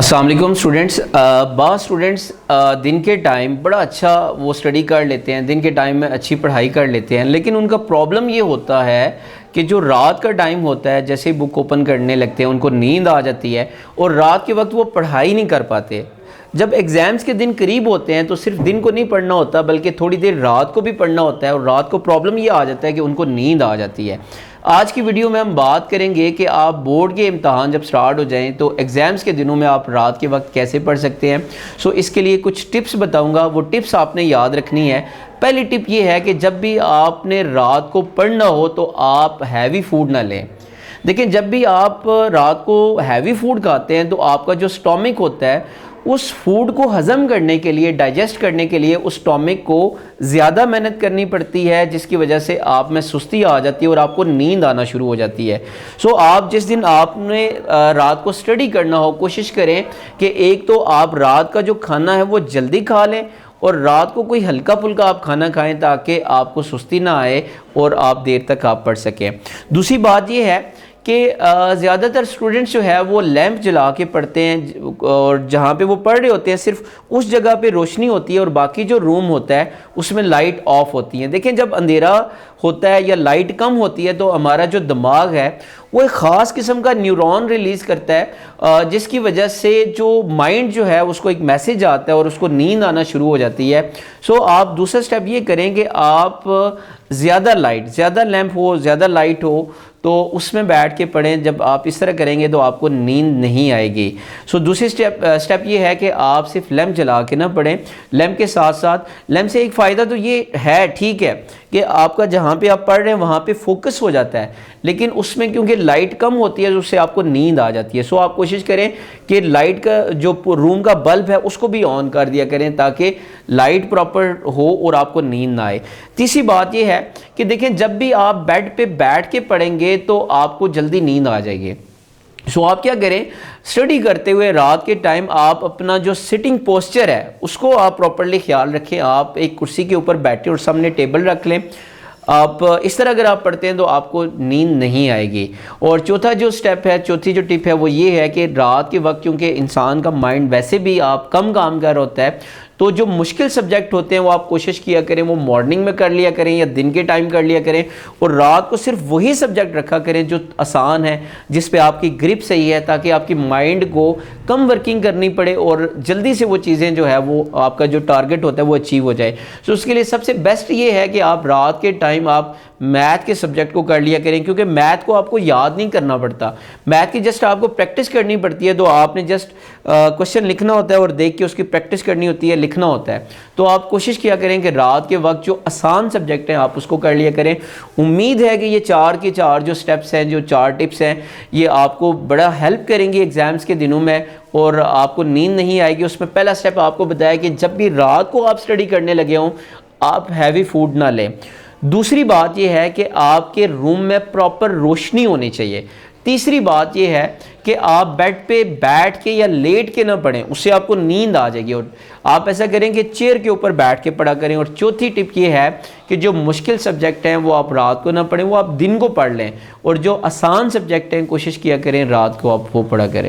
अस्सलाम वालेकुम स्टूडेंट्स। बाद स्टूडेंट्स दिन के टाइम बड़ा अच्छा वो स्टडी कर लेते हैं, दिन के टाइम में अच्छी पढ़ाई कर लेते हैं, लेकिन उनका प्रॉब्लम ये होता है कि जो रात का टाइम होता है जैसे ही बुक ओपन करने लगते हैं उनको नींद आ जाती है और रात के वक्त वो पढ़ाई नहीं कर पाते। जब एग्ज़ाम्स के दिन करीब होते हैं तो सिर्फ दिन को नहीं पढ़ना होता बल्कि थोड़ी देर रात को भी पढ़ना होता है और रात को प्रॉब्लम ये आ जाता है कि उनको नींद आ जाती है। आज की वीडियो में हम बात करेंगे कि आप बोर्ड के इम्तहान जब स्टार्ट हो जाएं तो एग्ज़ाम्स के दिनों में आप रात के वक्त कैसे पढ़ सकते हैं। सो इसके लिए कुछ टिप्स बताऊंगा, वो टिप्स आपने याद रखनी है। पहली टिप ये है कि जब भी आपने रात को पढ़ना हो तो आप हैवी फूड ना लें। देखिए, जब भी आप रात को हैवी फूड खाते हैं तो आपका जो स्टोमिक होता है उस फूड को हज़म करने के लिए, डाइजेस्ट करने के लिए उस स्टोमिक को ज़्यादा मेहनत करनी पड़ती है, जिसकी वजह से आप में सुस्ती आ जाती है और आपको नींद आना शुरू हो जाती है। सो आप जिस दिन आपने रात को स्टडी करना हो, कोशिश करें कि एक तो आप रात का जो खाना है वो जल्दी खा लें और रात को कोई हल्का फुल्का आप खाना खाएं ताकि आपको सुस्ती ना आए और आप देर तक आप पढ़ सकें। दूसरी बात ये है कि ज़्यादातर स्टूडेंट्स जो है वो लैंप जला के पढ़ते हैं और जहाँ पे वो पढ़ रहे होते हैं सिर्फ उस जगह पे रोशनी होती है और बाकी जो रूम होता है उसमें लाइट ऑफ होती है। देखें, जब अंधेरा होता है या लाइट कम होती है तो हमारा जो दिमाग है वो एक ख़ास किस्म का न्यूरॉन रिलीज़ करता है, जिसकी वजह से जो माइंड जो है उसको एक मैसेज आता है और उसको नींद आना शुरू हो जाती है। सो आप दूसरा स्टेप ये करें कि आप ज़्यादा लैंप हो, ज़्यादा लाइट हो तो उसमें बैठ के पढ़ें। जब आप इस तरह करेंगे तो आपको नींद नहीं आएगी। सो दूसरी स्टेप ये है कि आप सिर्फ लैंप जला के ना पढ़ें। लैंप के साथ साथ लैंप से एक फ़ायदा तो ये है, ठीक है, कि आपका जहाँ पे आप पढ़ रहे हैं वहाँ पे फोकस हो जाता है, लेकिन उसमें क्योंकि लाइट कम होती है तो उससे आपको नींद आ जाती है। सो आप कोशिश करें कि लाइट का जो रूम का बल्ब है उसको भी ऑन कर दिया करें ताकि लाइट प्रॉपर हो और आपको नींद ना आए। तीसरी बात यह है कि देखें, जब भी आप बेड पे बैठ के पढ़ेंगे तो आपको जल्दी नींद आ जाएगी। सो आप क्या करें, स्टडी करते हुए रात के टाइम आप अपना जो सिटिंग पोस्चर है उसको आप प्रॉपरली ख्याल रखें। आप एक कुर्सी के ऊपर बैठे और सामने टेबल रख लें। आप इस तरह अगर आप पढ़ते हैं तो आपको नींद नहीं आएगी। और चौथी जो टिप है वो ये है कि रात के वक्त क्योंकि इंसान का माइंड वैसे भी आप कम काम कर होता है तो जो मुश्किल सब्जेक्ट होते हैं वो आप कोशिश किया करें वो मॉर्निंग में कर लिया करें या दिन के टाइम कर लिया करें और रात को सिर्फ वही सब्जेक्ट रखा करें जो आसान है, जिस पे आपकी ग्रिप सही है, ताकि आपकी माइंड को कम वर्किंग करनी पड़े और जल्दी से वो चीज़ें जो है वो आपका जो टारगेट होता है वो अचीव हो जाए। सो उसके लिए सबसे बेस्ट ये है कि आप रात के टाइम आप मैथ के सब्जेक्ट को कर लिया करें, क्योंकि मैथ को आपको याद नहीं करना पड़ता, मैथ की जस्ट आपको प्रैक्टिस करनी पड़ती है। तो आपने जस्ट क्वेश्चन लिखना होता है और देख के उसकी प्रैक्टिस करनी होती है, लिखना होता है। तो आप कोशिश किया करें कि रात के वक्त जो आसान सब्जेक्ट हैं आप उसको कर लिया करें। उम्मीद है कि ये चार के चार जो स्टेप्स हैं, जो चार टिप्स हैं, ये आपको बड़ा हेल्प करेंगी एग्ज़ाम्स के दिनों में और आपको नींद नहीं आएगी। उसमें पहला स्टेप आपको बताया कि जब भी रात को आप स्टडी करने लगे हों आप हैवी फूड ना लें। दूसरी बात यह है कि आपके रूम में प्रॉपर रोशनी होनी चाहिए। तीसरी बात यह है कि आप बेड पे बैठ के या लेट के ना पढ़ें, उससे आपको नींद आ जाएगी और आप ऐसा करें कि चेयर के ऊपर बैठ के पढ़ा करें। और चौथी टिप ये है कि जो मुश्किल सब्जेक्ट हैं वो आप रात को ना पढ़ें, वो आप दिन को पढ़ लें और जो आसान सब्जेक्ट हैं कोशिश किया करें रात को आप वो पढ़ा करें।